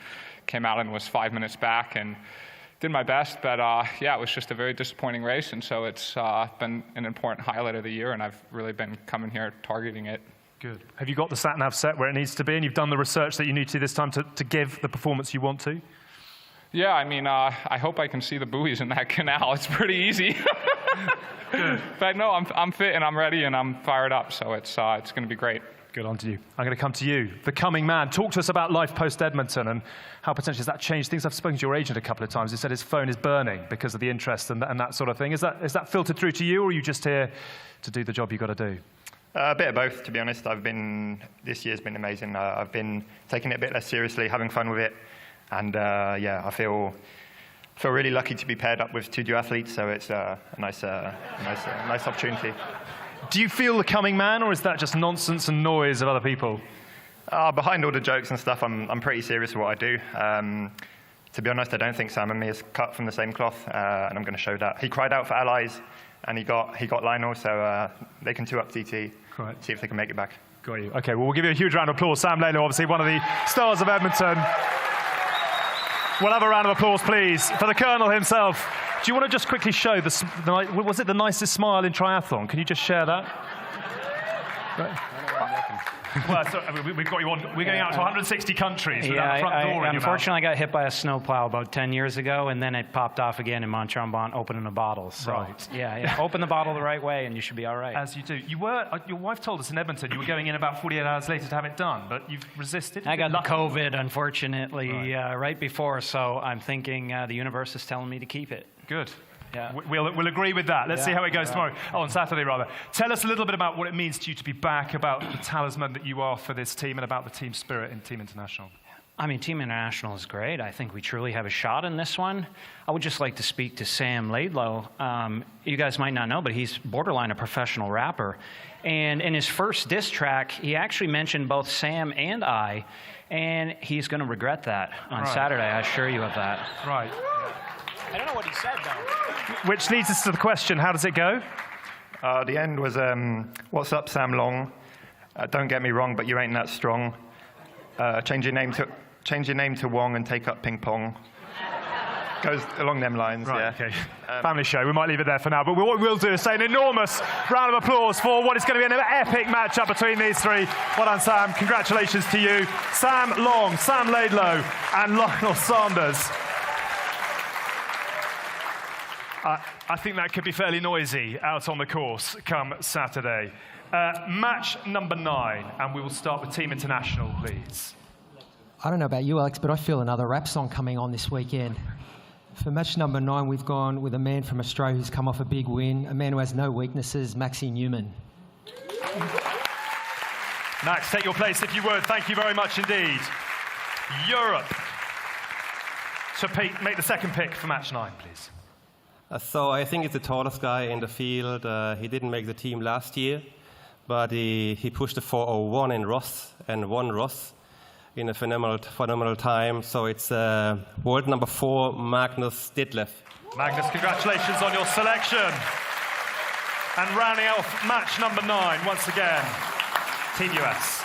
came out and was 5 minutes back and did my best, but yeah, it was just a very disappointing race, and so it's been an important highlight of the year, and I've really been coming here targeting it. Good. Have you got the sat-nav set where it needs to be, and you've done the research that you need to this time to give the performance you want to? Yeah, I hope I can see the buoys in that canal. It's pretty easy. Good. But no, I'm fit and I'm ready and I'm fired up, so it's going to be great. Good on to you. I'm going to come to you, the coming man. Talk to us about life post-Edmonton and how potentially has that changed things. I've spoken to your agent a couple of times. He said his phone is burning because of the interest and that sort of thing. Is that filtered through to you, or are you just here to do the job you've got to do? A bit of both, to be honest. This year's been amazing. I've been taking it a bit less seriously, having fun with it. And I feel really lucky to be paired up with 2 duathletes, so it's a nice opportunity. Do you feel the coming man, or is that just nonsense and noise of other people? Behind all the jokes and stuff, I'm pretty serious with what I do. To be honest, I don't think Sam and me is cut from the same cloth, and I'm going to show that. He cried out for allies, and he got Lionel, so they can 2-up TT, right. See if they can make it back. Got you. Okay, well, we'll give you a huge round of applause. Sam Laidlow, obviously one of the stars of Edmonton. We'll have a round of applause, please, for the Colonel himself. Do you want to just quickly show was it the nicest smile in triathlon? Can you just share that? Well, so, we've got you on. We're going out to 160 countries without the front door in your unfortunately, I got hit by a snowplow about 10 years ago, and then it popped off again in Mont-Tremblant opening a bottle. So, right. Yeah. Open the bottle the right way, and you should be all right. As you do. You were. Your wife told us in Edmonton you were going in about 48 hours later to have it done, but you've resisted. I got the COVID, unfortunately, right before, so I'm thinking the universe is telling me to keep it. Good. Yeah. We'll agree with that. Let's see how it goes tomorrow. On Saturday, rather. Tell us a little bit about what it means to you to be back, about the talisman that you are for this team, and about the team spirit in Team International. I mean, Team International is great. I think we truly have a shot in this one. I would just like to speak to Sam Laidlow. You guys might not know, but he's borderline a professional rapper. And in his first diss track, he actually mentioned both Sam and I, and he's going to regret that on Saturday. I assure you of that. Right. I don't know what he said, though. Which leads us to the question, how does it go? The end was, what's up, Sam Long? Don't get me wrong, but you ain't that strong. Change your name to Wong and take up ping pong. Goes along them lines, right, yeah. Okay. Family show, we might leave it there for now. But what we'll do is say an enormous round of applause for what is going to be an epic matchup between these three. Well done, Sam. Congratulations to you. Sam Long, Sam Laidlow, and Lionel Sanders. I think that could be fairly noisy out on the course come Saturday. Match number 9, and we will start with Team International, please. I don't know about you, Alex, but I feel another rap song coming on this weekend. For match number 9, we've gone with a man from Australia who's come off a big win, a man who has no weaknesses, Maxi Newman. Max, take your place if you would. Thank you very much indeed. Europe. So make the second pick for match 9, please. So I think it's the tallest guy in the field. He didn't make the team last year, but he pushed the 4:01 in Ross and won Ross in a phenomenal time. So it's world number 4, Magnus Ditlev. Magnus, congratulations on your selection. And rounding off match number 9, once again, Team US.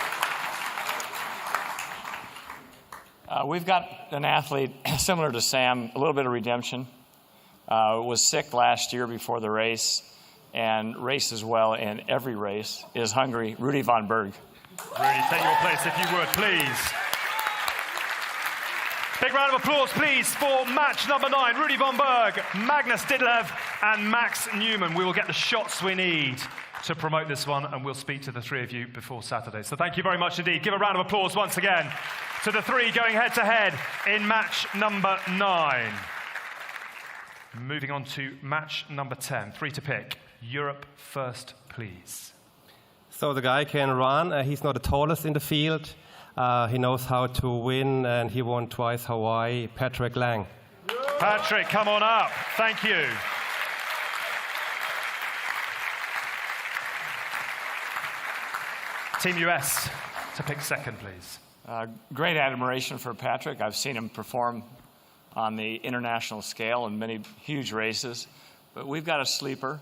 We've got an athlete similar to Sam, a little bit of redemption. Was sick last year before the race and races well in every race, is Hungary, Rudy von Berg. Rudy, take your place if you would, please. Big round of applause, please, for match number 9, Rudy von Berg, Magnus Ditlev, and Max Newman. We will get the shots we need to promote this one, and we'll speak to the three of you before Saturday. So thank you very much indeed. Give a round of applause once again to the three going head-to-head in match number 9. Moving on to match number 10, 3 to pick. Europe first, please. So the guy can run. He's not the tallest in the field. He knows how to win, and he won twice Hawaii. Patrick Lang. Patrick, come on up. Thank you. Team US to pick second, please. Great admiration for Patrick. I've seen him perform on the international scale in many huge races. But we've got a sleeper,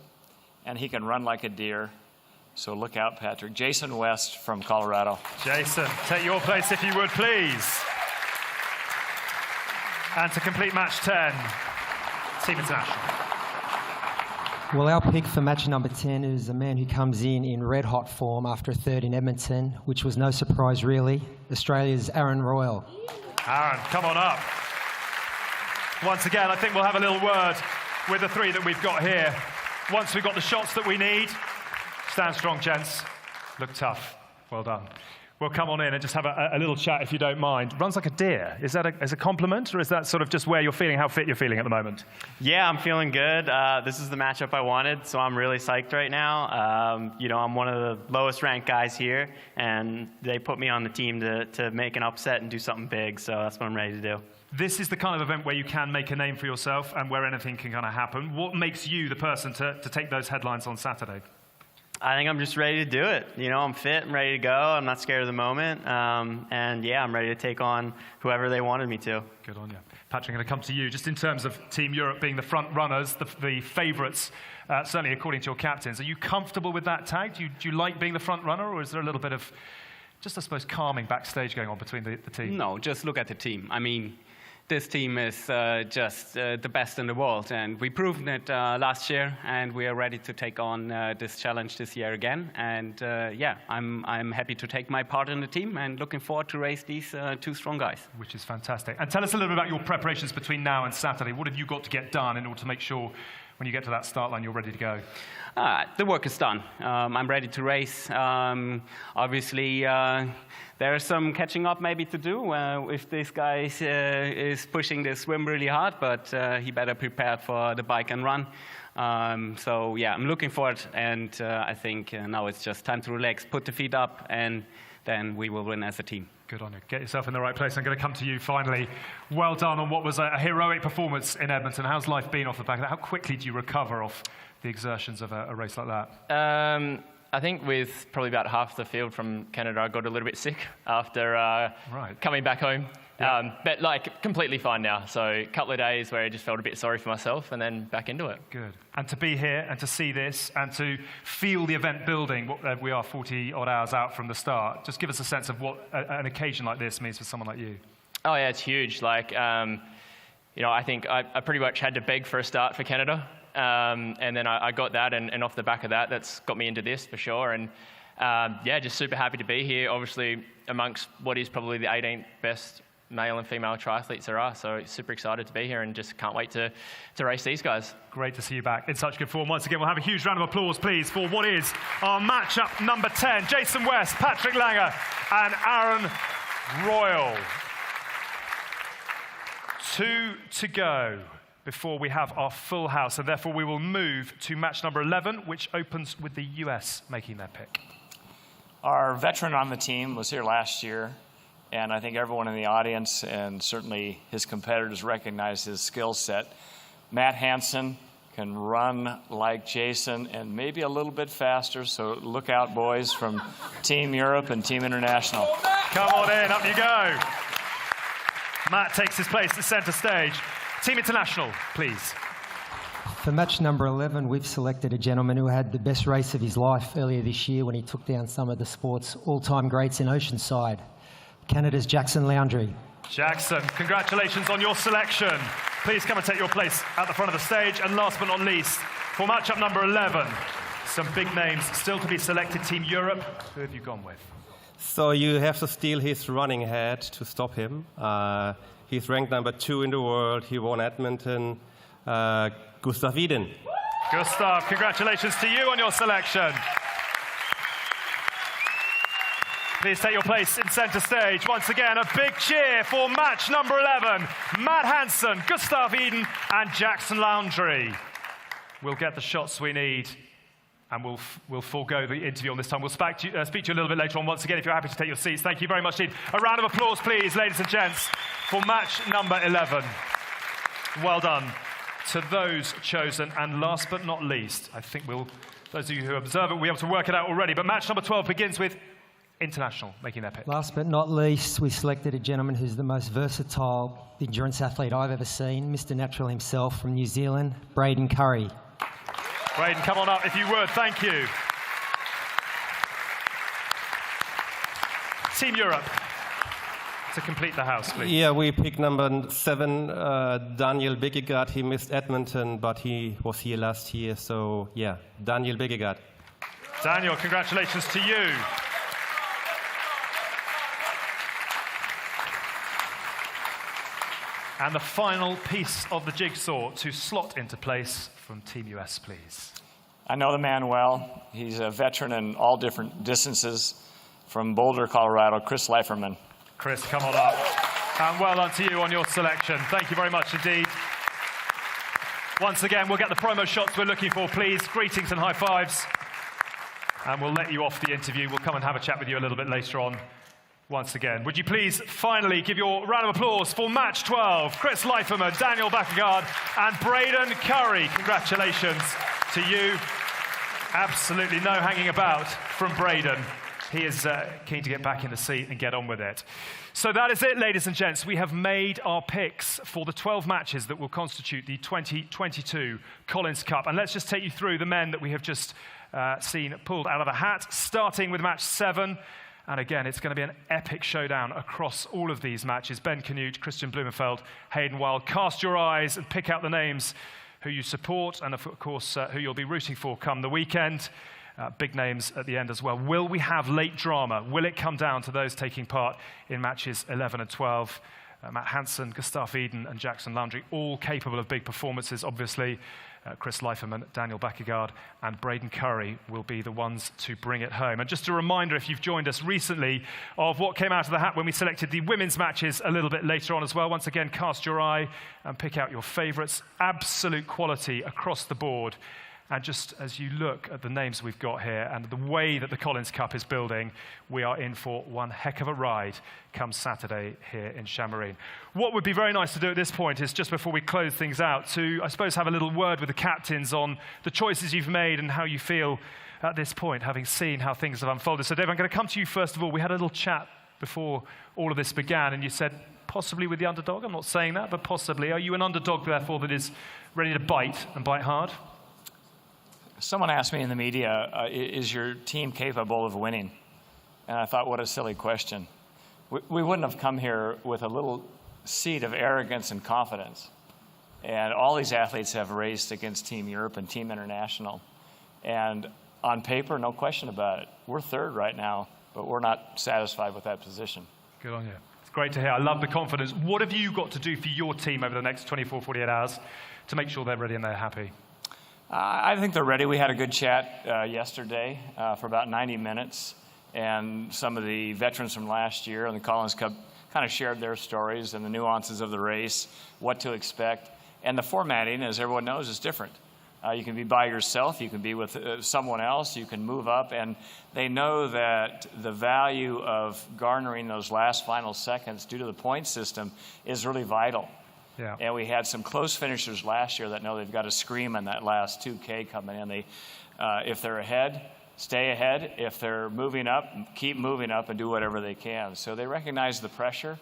and he can run like a deer. So look out, Patrick. Jason West from Colorado. Jason, take your place if you would, please. And to complete match 10, Team International. Well, our pick for match number 10 is a man who comes in red-hot form after a third in Edmonton, which was no surprise, really. Australia's Aaron Royal. Aaron, come on up. Once again, I think we'll have a little word with the three that we've got here. Once we've got the shots that we need, stand strong, gents. Look tough. Well done. We'll come on in and just have a little chat, if you don't mind. Runs like a deer. Is that as a compliment, or is that sort of just where you're feeling, how fit you're feeling at the moment? Yeah, I'm feeling good. This is the matchup I wanted, so I'm really psyched right now. I'm one of the lowest ranked guys here, and they put me on the team to make an upset and do something big, so that's what I'm ready to do. This is the kind of event where you can make a name for yourself and where anything can kind of happen. What makes you the person to take those headlines on Saturday? I think I'm just ready to do it. You know, I'm fit, I'm ready to go. I'm not scared of the moment. And yeah, I'm ready to take on whoever they wanted me to. Good on you. Patrick, I'm going to come to you. Just in terms of Team Europe being the front runners, the favourites, certainly according to your captains, are you comfortable with that tag? Do you like being the front runner, or is there a little bit of, just I suppose, calming backstage going on between the team? No, just look at the team. I mean, this team is just the best in the world, and we proved it last year, and we are ready to take on this challenge this year again. And yeah, I'm happy to take my part in the team, and looking forward to race these two strong guys. Which is fantastic. And tell us a little bit about your preparations between now and Saturday. What have you got to get done in order to make sure when you get to that start line you're ready to go? The work is done. I'm ready to race. Obviously, there is some catching up maybe to do if this guy is pushing the swim really hard, but he better prepare for the bike and run. So yeah, I'm looking forward, and I think now it's just time to relax, put the feet up, and then we will win as a team. Good on you. Get yourself in the right place. I'm going to come to you finally. Well done on what was a heroic performance in Edmonton. How's life been off the back of that? How quickly do you recover off the exertions of a race like that? I think with probably about half the field from Canada, I got a little bit sick after coming back home. Yeah. But like completely fine now. So a couple of days where I just felt a bit sorry for myself, and then back into it. Good. And to be here and to see this and to feel the event building, we are 40 odd hours out from the start. Just give us a sense of what an occasion like this means for someone like you. Oh yeah, it's huge. Like, you know, I think I pretty much had to beg for a start for Canada. And then I got that, and off the back of that, that's got me into this for sure. And yeah, just super happy to be here. Obviously, amongst what is probably the 18th best male and female triathletes there are. So super excited to be here, and just can't wait to race these guys. Great to see you back in such good form. Once again, we'll have a huge round of applause, please, for what is our matchup number 10. Jason West, Patrick Langer, and Aaron Royal. 2 to go before we have our full house, and therefore we will move to match number 11, which opens with the US making their pick. Our veteran on the team was here last year, and I think everyone in the audience and certainly his competitors recognize his skill set. Matt Hansen can run like Jason and maybe a little bit faster, so look out, boys, from Team Europe and Team International. Come on in, up you go. Matt takes his place at center stage. Team International, please. For match number 11, we've selected a gentleman who had the best race of his life earlier this year when he took down some of the sport's all-time greats in Oceanside. Canada's Jackson Laundrie. Jackson, congratulations on your selection. Please come and take your place at the front of the stage. And last but not least, for matchup number 11, some big names still to be selected. Team Europe, who have you gone with? So you have to steal his running head to stop him. He's ranked number 2 in the world. He won Edmonton. Gustav Iden. Gustav, congratulations to you on your selection. Please take your place in center stage. Once again, a big cheer for match number 11. Matt Hansen, Gustav Iden, and Jackson Laundrie. We'll get the shots we need, and we'll forego the interview on this time. We'll speak to you a little bit later on. Once again, if you're happy to take your seats, thank you very much indeed. A round of applause, please, ladies and gents, for match number 11. Well done to those chosen. And last but not least, I think those of you who observe it will be able to work it out already, but match number 12 begins with International making their pick. Last but not least, we selected a gentleman who's the most versatile endurance athlete I've ever seen, Mr. Natural himself from New Zealand, Braden Curry. Braden, come on up if you would. Thank you. Team Europe, to complete the house, please. Yeah, we picked number 7, Daniel Biggegaard. He missed Edmonton, but he was here last year. So, yeah, Daniel Biggegaard. Daniel, congratulations to you. And the final piece of the jigsaw to slot into place from Team US, please. I know the man well. He's a veteran in all different distances. From Boulder, Colorado, Chris Leiferman. Chris, come on up. And well done to you on your selection. Thank you very much indeed. Once again, we'll get the promo shots we're looking for, please. Greetings and high fives. And we'll let you off the interview. We'll come and have a chat with you a little bit later on. Once again, would you please finally give your round of applause for match 12, Chris Leiferman, Daniel Biggegaard, and Braden Curry. Congratulations to you Absolutely no hanging about from Braden. He is keen to get back in the seat and get on with it. So that is it, ladies and gents. We have made our picks for the 12 matches that will constitute the 2022 Collins Cup. And let's just take you through the men that we have just seen pulled out of the hat, starting with match 7. And again, it's going to be an epic showdown across all of these matches. Ben Canute, Christian Blumenfeld, Hayden Wild. Cast your eyes and pick out the names who you support and, of course, who you'll be rooting for come the weekend. Big names at the end as well. Will we have late drama? Will it come down to those taking part in matches 11 and 12? Matt Hansen, Gustav Eden, and Jackson Landry, all capable of big performances, obviously. Chris Leiferman, Daniel Bakkegaard, and Braden Curry will be the ones to bring it home. And just a reminder, if you've joined us recently, of what came out of the hat when we selected the women's matches a little bit later on as well. Once again, cast your eye and pick out your favourites. Absolute quality across the board. And just as you look at the names we've got here and the way that the Collins Cup is building, we are in for one heck of a ride come Saturday here in Chamarine. What would be very nice to do at this point is, just before we close things out, to, I suppose, have a little word with the captains on the choices you've made and how you feel at this point, having seen how things have unfolded. So, Dave, I'm going to come to you first of all. We had a little chat before all of this began, and you said possibly with the underdog. I'm not saying that, but possibly. Are you an underdog, therefore, that is ready to bite and bite hard? Someone asked me in the media, is your team capable of winning? And I thought, what a silly question. We wouldn't have come here with a little seed of arrogance and confidence. And all these athletes have raced against Team Europe and Team International. And on paper, no question about it. We're third right now, but we're not satisfied with that position. Good on you. It's great to hear. I love the confidence. What have you got to do for your team over the next 24, 48 hours to make sure they're ready and they're happy? I think they're ready. We had a good chat yesterday for about 90 minutes, and some of the veterans from last year and the Collins Cup kind of shared their stories and the nuances of the race, what to expect. And the formatting, as everyone knows, is different. You can be by yourself, you can be with someone else, you can move up, and they know that the value of garnering those last final seconds due to the point system is really vital. Yeah. And we had some close finishers last year that know they've got to scream in that last 2K coming in. If they're ahead, stay ahead. If they're moving up, keep moving up and do whatever they can. So they recognize the pressure,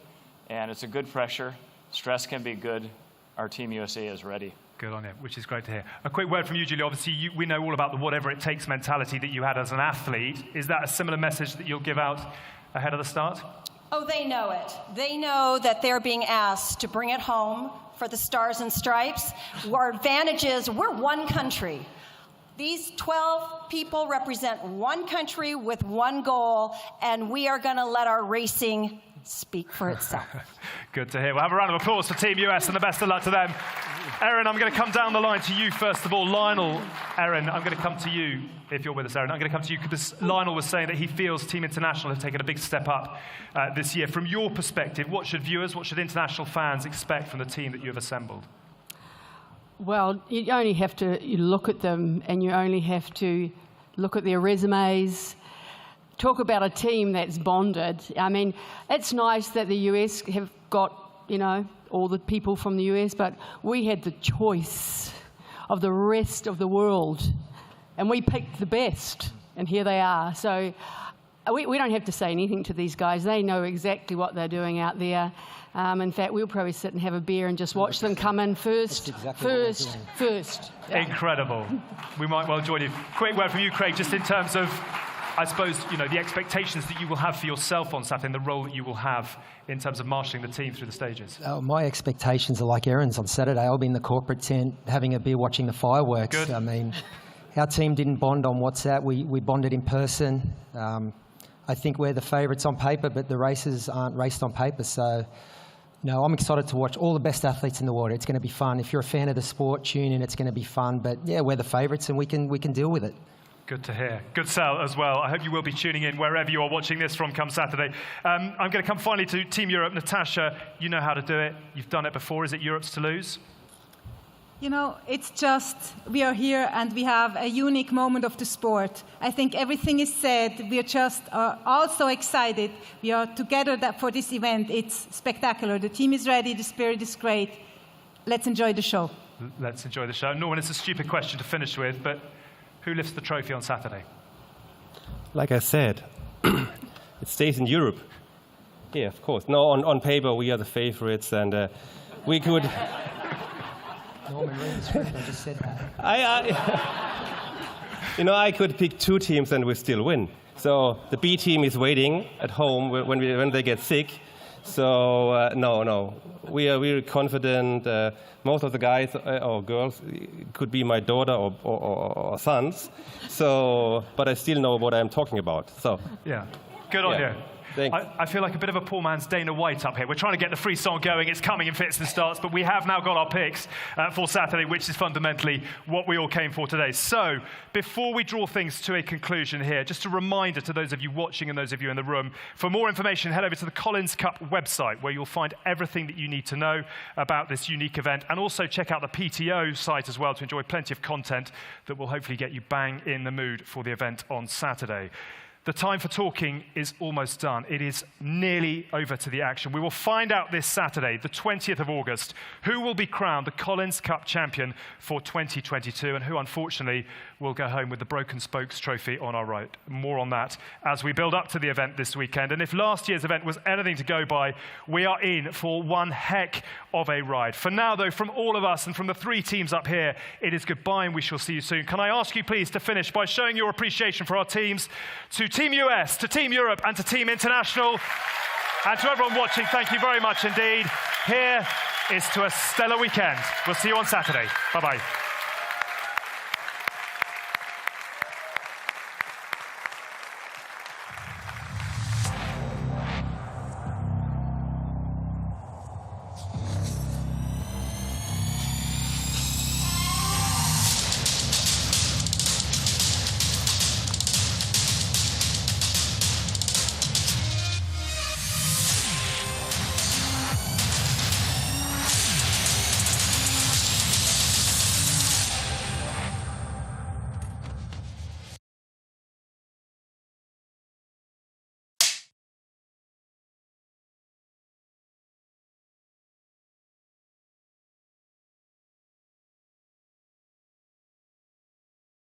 and it's a good pressure. Stress can be good. Our Team USA is ready. Good on you, which is great to hear. A quick word from you, Julie. Obviously, we know all about the whatever-it-takes mentality that you had as an athlete. Is that a similar message that you'll give out ahead of the start? Oh, they know it. They know that they're being asked to bring it home for the Stars and Stripes. Our advantage is we're one country. These 12 people represent one country with one goal, and we are going to let our racing speak for itself. Good to hear. We'll have a round of applause for Team US and the best of luck to them. Erin, I'm going to come down the line to you first of all. Lionel, Erin, I'm going to come to you if you're with us, Erin. I'm going to come to you because Lionel was saying that he feels Team International have taken a big step up this year. From your perspective, what should viewers, what should international fans expect from the team that you have assembled? Well, you only have to look at them, and you only have to look at their resumes. Talk about a team that's bonded. I mean, it's nice that the US have got, you know, all the people from the US, but we had the choice of the rest of the world, and we picked the best, and here they are. So we don't have to say anything to these guys. They know exactly what they're doing out there. In fact, we'll probably sit and have a beer and just watch them come in first. Yeah. Incredible. We might well join you. Quick word from you, Craig, just in terms of, I suppose, you know, the expectations that you will have for yourself on Saturday and the role that you will have in terms of marshalling the team through the stages. My expectations are like Erin's on Saturday. I'll be in the corporate tent having a beer watching the fireworks. Good. I mean, our team didn't bond on WhatsApp. We bonded in person. I think we're the favourites on paper, but the races aren't raced on paper. So, no, I'm excited to watch all the best athletes in the world. It's going to be fun. If you're a fan of the sport, tune in. It's going to be fun. But, yeah, we're the favourites, and we can deal with it. Good to hear. Good sell as well. I hope you will be tuning in wherever you are watching this from come Saturday. I'm going to come finally to Team Europe. Natasha, you know how to do it. You've done it before. Is it Europe's to lose? You know, it's just, we are here and we have a unique moment of the sport. I think everything is said. We are just all so excited. We are together for this event. It's spectacular. The team is ready. The spirit is great. Let's enjoy the show. Let's enjoy the show. Norman, it's a stupid question to finish with, but Who lifts the trophy on Saturday? Like I said, it stays in Europe. Yeah, of course. No, on paper, we are the favorites, and we could... Norman, read the script, I just said that. I could pick two teams and we still win. So the B team is waiting at home when they get sick. So no, we are confident. Most of the guys or girls could be my daughter or sons. So, but I still know what I'm talking about. So yeah, good on you. Thanks. I feel like a bit of a poor man's Dana White up here. We're trying to get the free song going. It's coming in fits and starts, but we have now got our picks for Saturday, which is fundamentally what we all came for today. So before we draw things to a conclusion here, just a reminder to those of you watching and those of you in the room, for more information, head over to the Collins Cup website, where you'll find everything that you need to know about this unique event, and also check out the PTO site as well to enjoy plenty of content that will hopefully get you bang in the mood for the event on Saturday. The time for talking is almost done. It is nearly over to the action. We will find out this Saturday, the 20th of August, who will be crowned the Collins Cup champion for 2022 and who, unfortunately, will go home with the Broken Spokes trophy on our right. More on that as we build up to the event this weekend. And if last year's event was anything to go by, we are in for one heck of a ride. For now, though, from all of us and from the three teams up here, it is goodbye and we shall see you soon. Can I ask you, please, to finish by showing your appreciation for our teams, to Team US, to Team Europe, and to Team International. And to everyone watching, thank you very much indeed. Here is to a stellar weekend. We'll see you on Saturday. Bye-bye.